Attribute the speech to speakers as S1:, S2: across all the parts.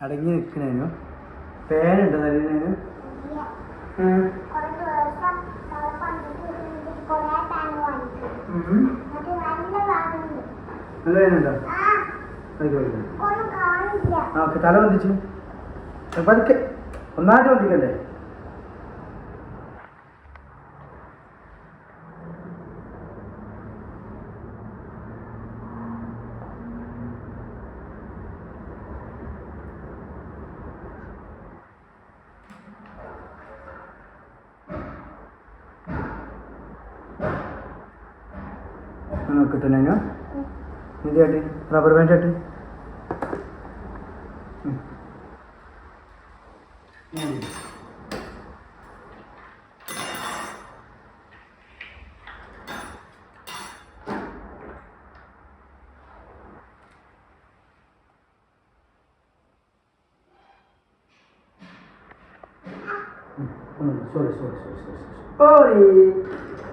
S1: അടങ്ങി നിൽക്കണേനു പേനുണ്ടോ തരുന്നതിന് നല്ല പേനുണ്ടോ ഓക്കെ തല വന്ദിച്ചു പതുക്കെ ഒന്നായിട്ട് വന്ദിക്കല്ലേ നോക്കിട്ടു ഇത് ആട്ടി റബ്ബർ ബാൻഡ് ആട്ടി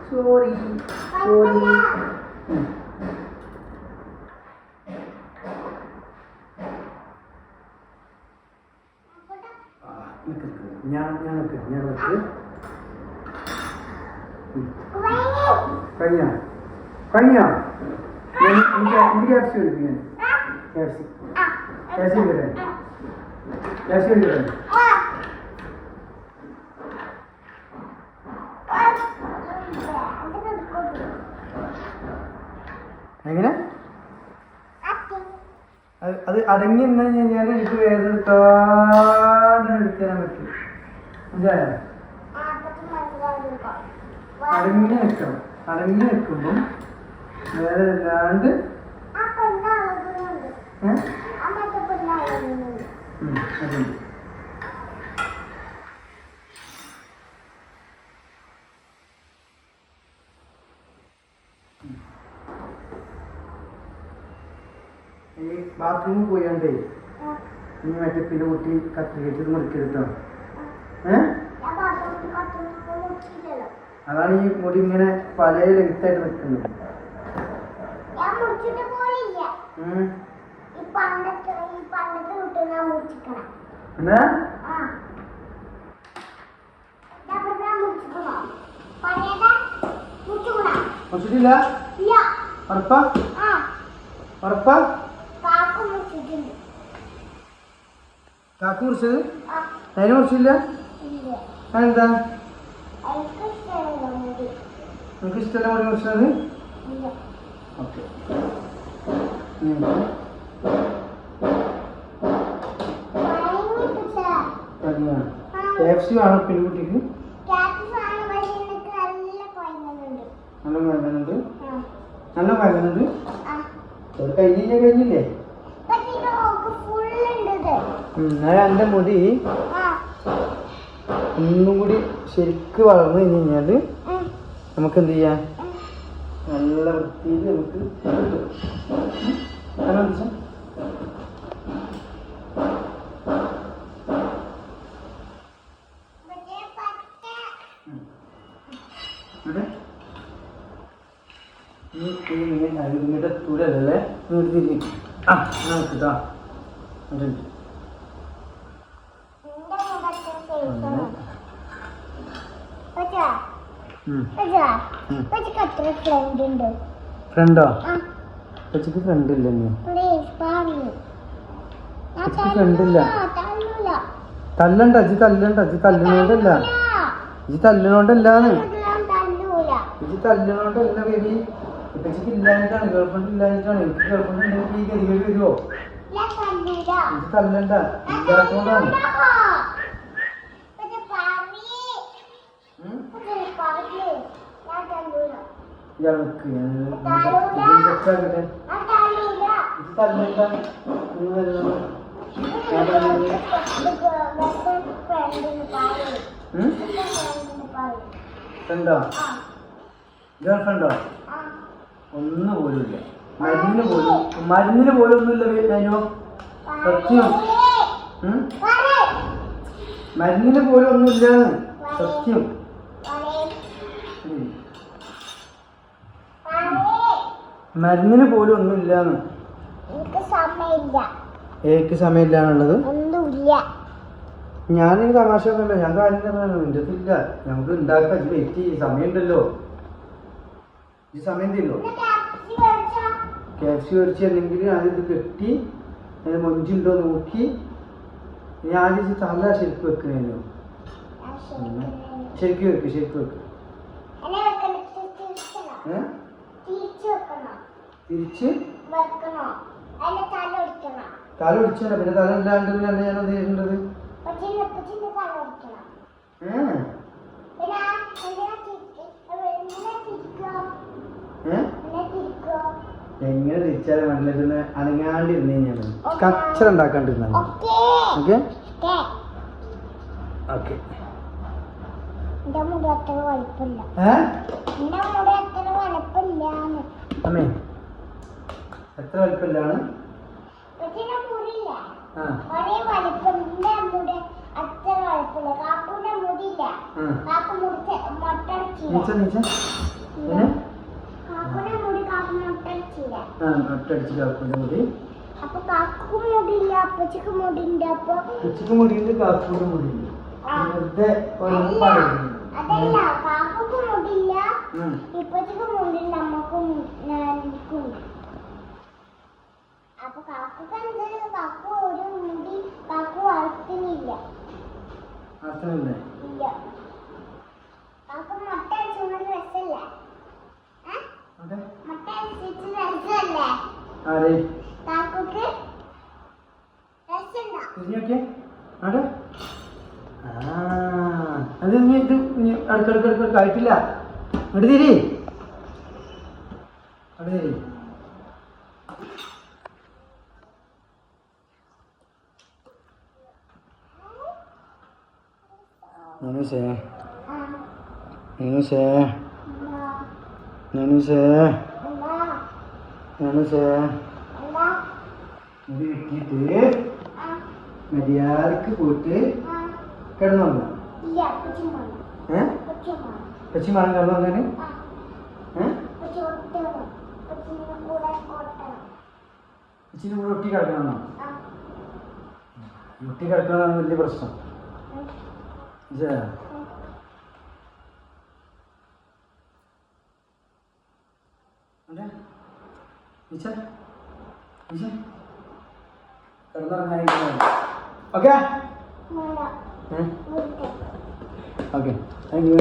S1: സോറി ഞാൻ കഴിഞ്ഞ എനിക്ക് ക്യാപ്സി എടുക്കും ക്യാപ്സി എടുക്കട്ടെ എങ്ങനെ അത് അടങ്ങി നിന്ന് കഴിഞ്ഞാൽ എനിക്ക് വേദന എടുക്കാൻ പറ്റും മനസ്സിലായോ അടങ്ങി നിൽക്കുമ്പം വേദന ഇല്ലാണ്ട് അതുണ്ട് ഈ ബാത്റൂമിൽ പോയാണ്ടേ നീ മറ്റേ പിന്നെ കുട്ടി കത്തിരിക്കത് മുറിക്കെടുത്തോ അതാണ് ഈ മുടി ഇങ്ങനെ പല ലെങ്ത്തായിട്ട് നിൽക്കുന്നത് എന്നാ മുറിച്ചിട്ടില്ല ഉറപ്പാ ഉറപ്പാ കാക്കു മുറിച്ചത് അതിനെ മുറിച്ചില്ല അതെന്താ നിങ്ങൾക്ക് ഇഷ്ടമല്ല മുടി മുറിച്ചത് ഓക്കെ KFC വേണോ പെൺകുട്ടിക്ക് നല്ല വേദനുണ്ട് അത് കഴിഞ്ഞില്ലേ എന്നാൽ എൻ്റെ മുടി ഒന്നും കൂടി ശരിക്ക് വളർന്നു കഴിഞ്ഞ് കഴിഞ്ഞാൽ നമുക്ക് എന്ത് ചെയ്യാം നല്ല വൃത്തിയിൽ നമുക്ക് ഇങ്ങോട്ട് തുരല്ലേ ഇങ്ങോട്ട് തിരിഞ്ഞ് നോക്കിട്ടോ ഫ്രണ്ടോ കൊച്ചിക്ക് ഫ്രണ്ടില്ല ഫ്രണ്ടില്ല തല്ലണ്ട അജി തല്ലിനോണ്ടല്ലാന്ന് ബേബി ഇപ്പച്ചിക്ക് ഇല്ലാഞ്ഞിട്ടാണ് ഗേൾഫ്രണ്ട് ഇല്ലാഞ്ഞിട്ടാണ് എനിക്ക് ഗേൾഫ്രണ്ട് ഉണ്ടെങ്കിൽ ഈ ഗതികേട് വരുമോ ഇത് തല്ലണ്ട ഇല്ലാത്തോണ്ടാണ് ഇയാൾക്ക് സെറ്റാക്കട്ടെ ഇത് തല്ലണ്ട ഫ്രണ്ടോ ഗേൾഫ്രണ്ടോ ഒന്നും പോലുമില്ല മരുന്നിന് പോലും ഒന്നുമില്ല വീട്ടിലോ സത്യം മരുന്നിന് പോലും ഒന്നുമില്ലാന്ന് സത്യം മരുന്നിന് പോലും ഒന്നുമില്ലാന്ന് ഏക്ക് സമയമില്ലാന്നുള്ളത് ഞാനൊരു തമാശ ഒന്നുമില്ല, ഞാൻ കാര്യം തന്നെയാണ്. എൻ്റെ അടുത്തില്ല, നമുക്ക് ഉണ്ടാക്കാം. ഇത് വെയിറ്റ് ചെയ്യും, സമയമുണ്ടല്ലോ. ഈ സമയം തരുമോ? KFC മേടിച്ച് അല്ലെങ്കിൽ ആദ്യം കെട്ടി മൊഞ്ചുണ്ടോ നോക്കി. ഞാൻ ആദ്യം തല ശരിക്കും വെക്കണല്ലോ. ശരിക്കും വെക്ക്, ശരിക്കും വെക്ക്. തിരിച്ച് തല ഒടിച്ചാ പിന്നെ തല ഇല്ലാണ്ട് പിന്നെ ഞാൻ അത് ചെയ്യേണ്ടത്. എങ്ങനെ തിരിച്ചാലും മനസ്സിലാക്കുന്ന അനങ്ങാണ്ടിരുന്ന് കഴിഞ്ഞാൽ കച്ചറ ഉണ്ടാക്കാണ്ടിരുന്നാണ്. Okay okay. അമ്മേ എത്ര വലിപ്പമില്ലാണ്? ഒട്ടടിച്ച് കാക്കൂന്റെ മുടി. ഉച്ചക്ക് മുടിയുണ്ട്, കാക്കൂന്റെ മുടിയുണ്ട്. വെറുതെ അർത്ഥമില്ലേ? ആരെ അത് ഇനി ഇത് അടുക്കടുക്കടുക്ക ആയിട്ടില്ല. അവിടെ തിരി, അവിടെ തിരി. നനുസേ നനുസേ നനുസേ നനുസേ ഇത് കിട്ടിയിട്ട് മര്യാദക്ക് പോയിട്ട് കിടന്നു. പച്ചി മണം കിടന്നു വന്നേന്. പച്ചിന് കൂടെ ഒട്ടി കിടക്കണമെന്നോ? ഒട്ടി കിടക്കണമെന്നാണ് വലിയ പ്രശ്നം. കിടന്നിറങ്ങാൻ. Okay okay, thank U.